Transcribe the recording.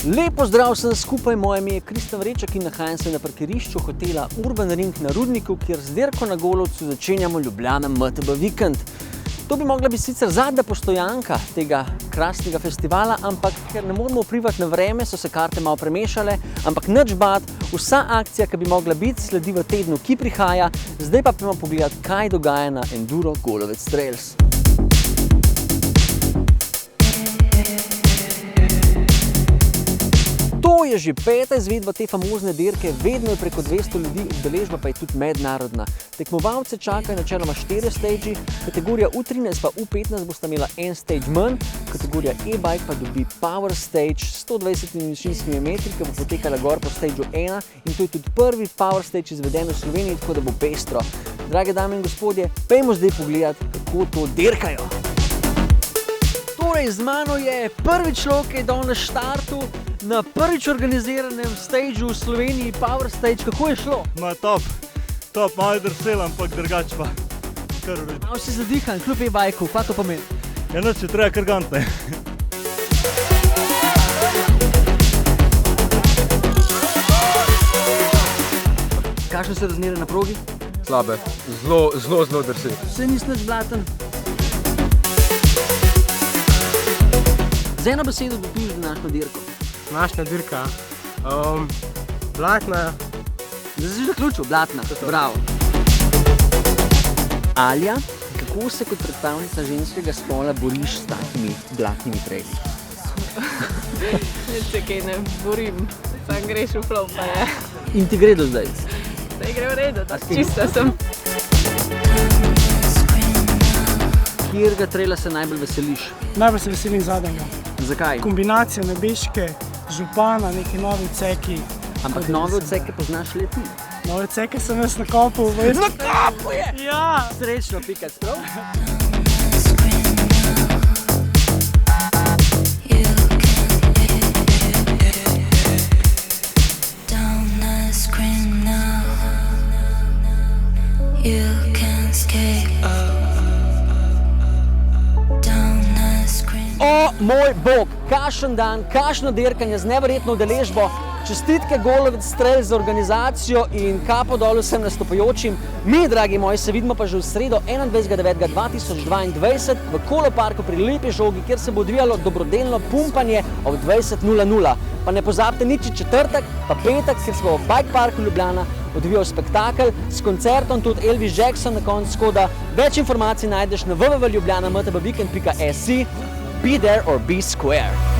Lepo zdrav vsem skupaj, moje ime je Kristjan Vreček in nahajam se na parkirišču hotela Urban Ring na Rudniku, kjer z dirko na Golovcu začenjamo Ljubljana MTB vikend. To bi mogla biti sicer zadnja postojanka tega krasnega festivala, ampak ker ne moramo vplivati na vreme, so se karte malo premešale, ampak nič bad, vsa akcija, ki bi mogla biti, sledi v tednu, ki prihaja. Zdaj pa pojmo pogledati, kaj dogaja na Enduro Golovec Trails. To je že peta izvedba te famozne dirke, vedno je preko 200 ljudi, udeležba pa je tudi mednarodna. Tekmovalce čakajo načeloma 4 stage, kategorija U13 pa U15 bosta imela en stage manj, kategorija e-bike pa dobi power stage s 120 višinskimi metri, ki bo potekala gor po stageu 1 in to je tudi prvi power stage izveden v Sloveniji, tako da bo pestro. Drage dame in gospodje, pejmo zdaj pogledati, kako to dirkajo. Torej, z mano je prvi človek, ki je dal na štartu na prvič organiziranem stageu v Sloveniji, Power Stage. Kako je šlo? Ma top, malo je drsel, ampak drugače pa kar v redu. Malo si zadihan, kljub e-bajku, kaj to pomeni? Ja, nič je treba kar gantne. Kakšne so razmere na progi? Slabe, zelo drsi. Vse nisi nič blaten. Z eno besedo dobiš današnjo dirko. Današnja dirka, blatna. Zdaj si zaključil, blatna, bravo. Alja, kako se kot predstavnica ženskega spola boriš s takimi blatnimi traili? Nič se kaj ne borim, sam greš v flow pa je. In ti gre do zdaj? Zdaj gre v redu, čista sem. Kjerega traila se najbolj veseliš? Najbolj se veselim zadnjega. Zakaj? Kombinacija nebeške, župana, neki novi odseki. Ampak nove odseke poznaš le ti. Nove odseke sem jaz na kopu. Na kopu je! Ja! Srečno, Pikac, prav? O moj bog, kakšen dan, kakšno dirkanje z neverjetno udeležbo. Čestitke Golovec Trails za organizacijo in kapo dol vsem nastopajočim. Mi, dragi moji, se vidimo pa že v sredo 21.9.2022 v Koloparku pri Lepi žogi, kjer se bo odvijalo dobrodelno pumpanje ob 20.00. Pa ne pozabite nič četrtek, pa petek, kjer se bo v Bike Parku Ljubljana odvijal spektakel s koncertom tudi Elvis Jackson na koncu, tako da več informacij najdeš na www.ljubljanamtbweekend.si. Be there or be square.